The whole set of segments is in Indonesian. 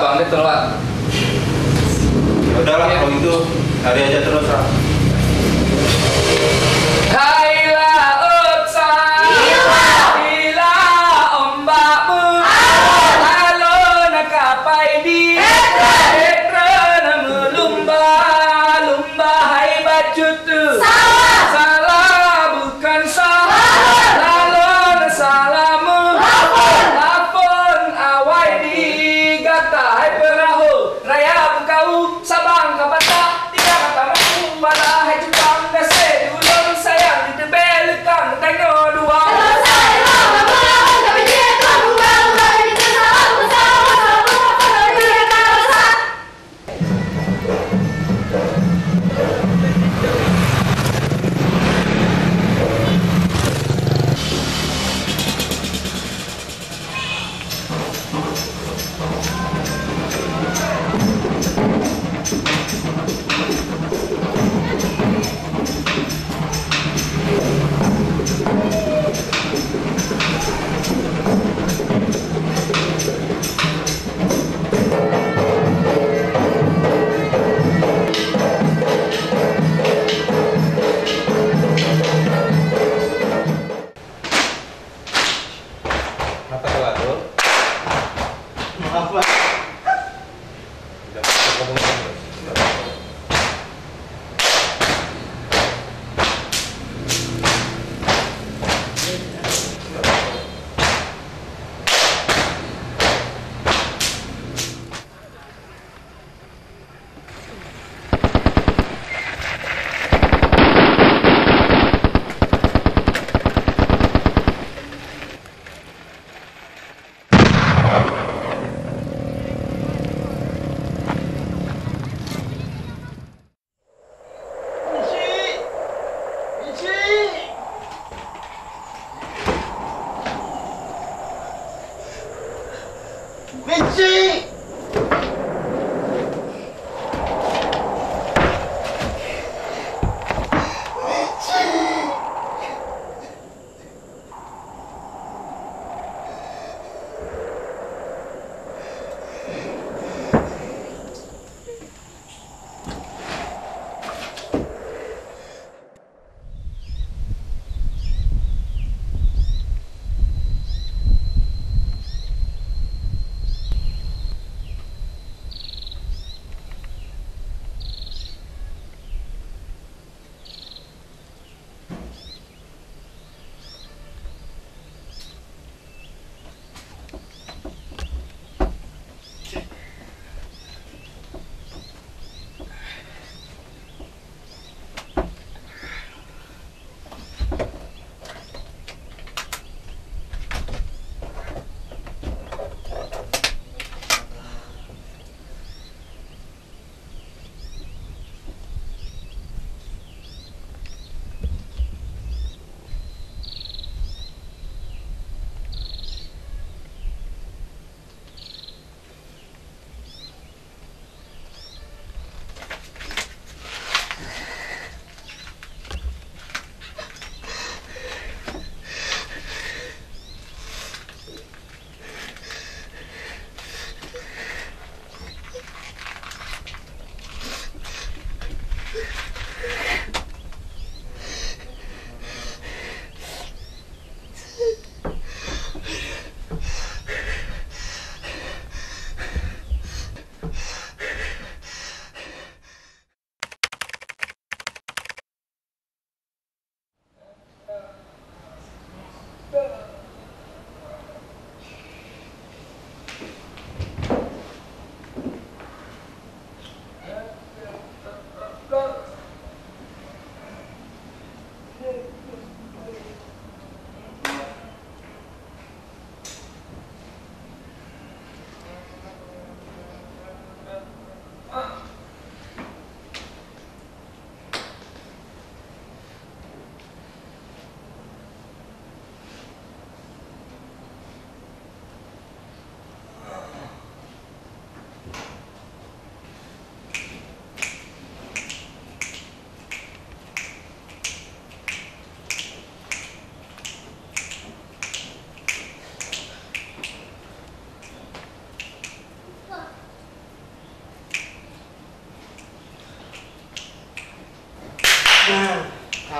pamit telat. Ya udahlah kalau gitu hari aja terus lah. Hai laut bila ombakmu alun kapai di etra lumba hai bajutu salah bukan salah alun salamu lapun awai di gata hai perahu raya bukau sabang kapata tidak katamu bala hai cukang gase ulun sayang di tebelkan tanyo dua. Kenapa telat tuh? Maaf Pak. Udah ngomong terus. Benci!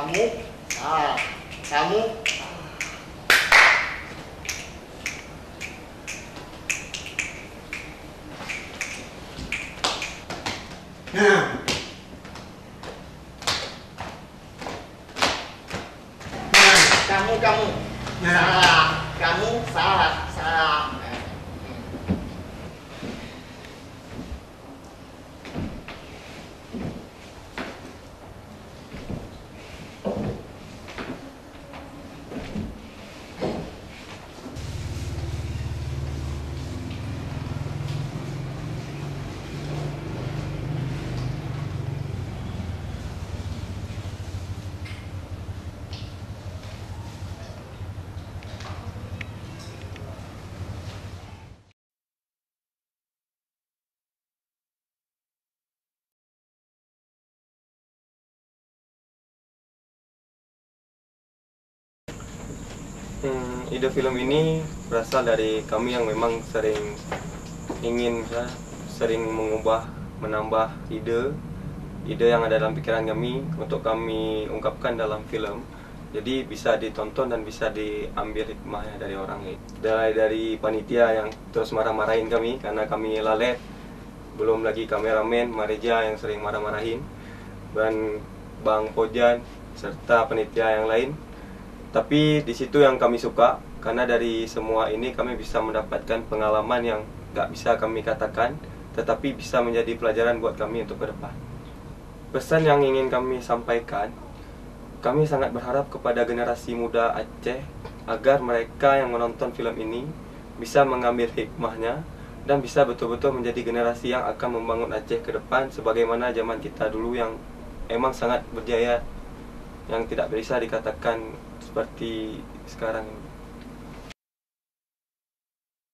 kamu salah, kamu nah. Kamu salah, kamu salah. Ide film ini berasal dari kami yang memang sering ingin sering mengubah, menambah ide yang ada dalam pikiran kami untuk kami ungkapkan dalam film. Jadi bisa ditonton dan bisa diambil hikmahnya dari orang lain. Dari panitia yang terus marah-marahin kami karena kami lalet, belum lagi kameramen Mareja yang sering marah-marahin, dan Bang Pojan serta panitia yang lain. Tapi di situ yang kami suka, karena dari semua ini kami bisa mendapatkan pengalaman yang gak bisa kami katakan, tetapi bisa menjadi pelajaran buat kami untuk ke depan. Pesan yang ingin kami sampaikan, kami sangat berharap kepada generasi muda Aceh agar mereka yang menonton film ini bisa mengambil hikmahnya dan bisa betul-betul menjadi generasi yang akan membangun Aceh ke depan sebagaimana zaman kita dulu yang emang sangat berjaya, yang tidak bisa dikatakan seperti sekarang ini.